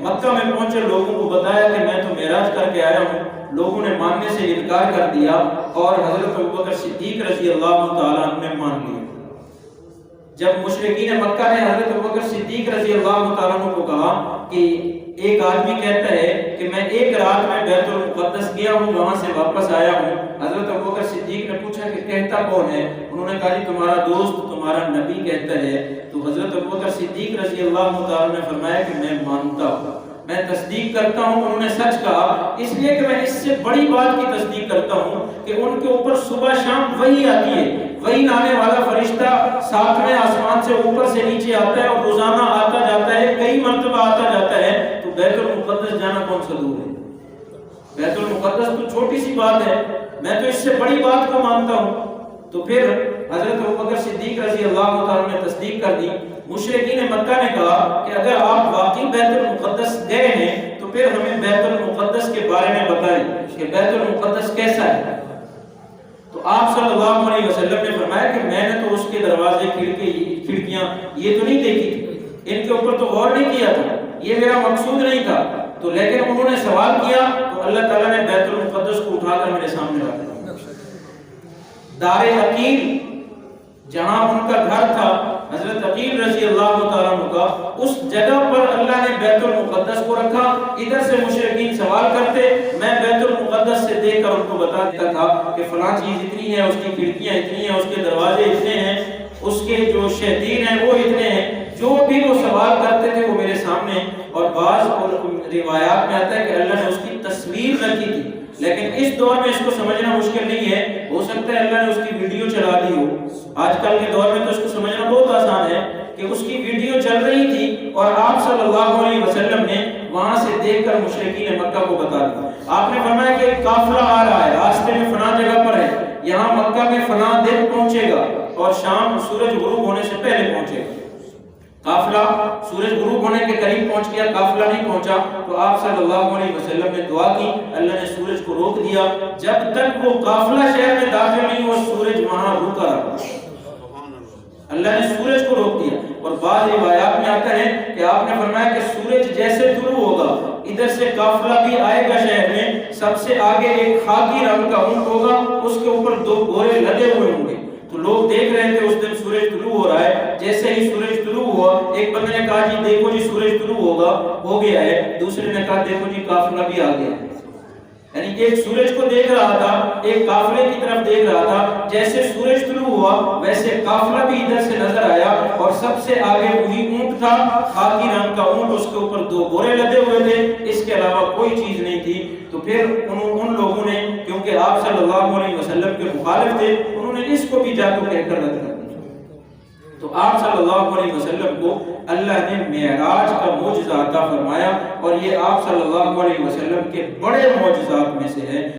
مکہ میں پہنچے لوگوں کو بتایا کہ میں تو معراج کر کے آیا ہوں، لوگوں نے ماننے سے انکار کر دیا اور حضرت ابوبکر صدیق رضی اللہ تعالیٰ عنہ نے مان لیا۔ جب مشرکین مکہ نے حضرت ابوبکر صدیق رضی اللہ تعالیٰ عنہ کو کہا کہ ایک آدمی کہتا ہے کہ میں ایک رات میں بیت المقدس گیا ہوں، وہاں سے واپس آیا ہوں، حضرت ابوبکر صدیق نے پوچھا کہ کہتا کون ہے؟ انہوں نے کہا جی تمہارا دوست، تمہارا نبی کہتا ہے۔ تو حضرت ابوبکر صدیق رضی اللہ تعالیٰ نے فرمایا کہ میں مانتا ہوں، میں تصدیق کرتا ہوں انہوں نے سچ کہا، اس لیے کہ میں اس سے بڑی بات کی تصدیق کرتا ہوں کہ ان کے اوپر صبح شام وحی آتی ہے، وحی لانے والا فرشتہ ساتویں آسمان سے اوپر سے نیچے آتا ہے اور روزانہ آتا جاتا ہے، کئی مرتبہ آتا جاتا ہے۔ تو بیت المقدس جانا کون سا دور ہے؟ بیت المقدس تو چھوٹی سی بات ہے، میں تو اس سے بڑی بات کو مانتا ہوں۔ تو پھر حضرت ابوبکر صدیق رضی اللہ تعالیٰ نے تصدیق کر دی۔ مشرکین مکہ نے کہا کہ اگر آپ واقعی بیت المقدس گئے ہیں تو پھر ہمیں بیت المقدس کے بارے میں بتائیں کہ بیت المقدس کیسا ہے۔ تو آپ صلی اللہ علیہ وسلم نے فرمایا کہ میں نے تو اس کے دروازے کھڑکیاں یہ تو نہیں دیکھی تھی، ان کے اوپر تو غور نہیں کیا تھا، یہ میرا مقصود نہیں تھا، تو لیکن انہوں نے سوال کیا تو اللہ تعالیٰ نے بیت المقدس کو اٹھا کر میرے سامنے رکھ دیا۔ دار عقیل جہاں ان کا گھر تھا حضرت عقیل رضی اللہ تعالیٰ عنہ کا، اس جگہ پر اللہ نے بیت المقدس کو رکھا۔ ادھر سے مشرکین سوال کرتے، میں بیت المقدس سے دیکھ کر ان کو بتا دیتا تھا کہ فلاں چیز اتنی ہے، اس کی کھڑکیاں اتنی ہیں، اس کے دروازے اتنے ہیں، اس کے جو شہدین ہیں وہ اتنے ہیں۔ جو بھی وہ سوال کرتے تھے وہ میرے سامنے، اور بعض روایات میں آتا ہے کہ اللہ نے اس کی تصویر رکھی تھی، لیکن اس دور میں اس کو سمجھنا مشکل نہیں ہے، ہو سکتا ہے اللہ نے اس کی ویڈیو چلا دی ہو۔ آج کل کے دور میں تو اس کو سمجھنا بہت آسان ہے کہ اس کی ویڈیو چل رہی تھی اور آپ صلی اللہ علیہ وسلم نے وہاں سے دیکھ کر مشرکین مکہ کو بتا دیا۔ آپ نے فرمایا کہ ایک قافلہ آ رہا ہے، راستے میں فلاں جگہ پر ہے، یہاں مکہ میں فلاں دن پہنچے گا اور شام سورج غروب ہونے سے پہلے پہنچے گا۔ قافلہ سورج غروب ہونے کے قریب پہنچ گیا، قافلہ نہیں پہنچا، تو آپ صلی اللہ علیہ وسلم نے دعا کی، اللہ نے سورج کو روک دیا، جب تک وہ قافلہ شہر میں داخل نہیں ہوا سورج وہاں رکا رہا، اللہ نے سورج کو روک دیا۔ اور بعض روایات میں آتا ہے کہ آپ نے فرمایا کہ سورج جیسے طلوع ہوگا، ادھر سے قافلہ بھی آئے گا شہر میں، سب سے آگے ایک خاکی رنگ کا اونٹ ہوگا، اس کے اوپر 2 گھوڑے لدے ہوئے ہوں گے۔ تو لوگ دیکھ رہے تھے اس دن سورج طلوع ہو رہا ہے، جیسے ہی سورج طلوع ہوا ایک بندے نے کہا جی دیکھو جی سورج طلوع ہو گیا ہے، دوسرے نے کہا دیکھو جی قافلہ بھی آ گیا ہے۔ یعنی ایک سورج کو دیکھ رہا تھا، ایک قافلے کی طرف دیکھ رہا تھا، جیسے سورج طلوع ہوا ویسے قافلہ بھی ادھر سے نظر آیا، اور سب سے آگے وہی اونٹ تھا، خاکی رنگ کا اونٹ، اس کے اوپر 2 گھوڑے لدے ہوئے تھے، اس کے علاوہ کوئی چیز نہیں تھی۔ تو پھر ان لوگوں نے، کیونکہ آپ صلی اللہ علیہ وسلم کے مخالف تھے، انہوں نے اس کو بھی جادو کہہ کر رد کر دیا۔ تو آپ صلی اللہ علیہ وسلم کو اللہ نے معراج کا معجزہ عطا فرمایا، اور یہ آپ صلی اللہ علیہ وسلم کے بڑے معجزات میں سے ہے۔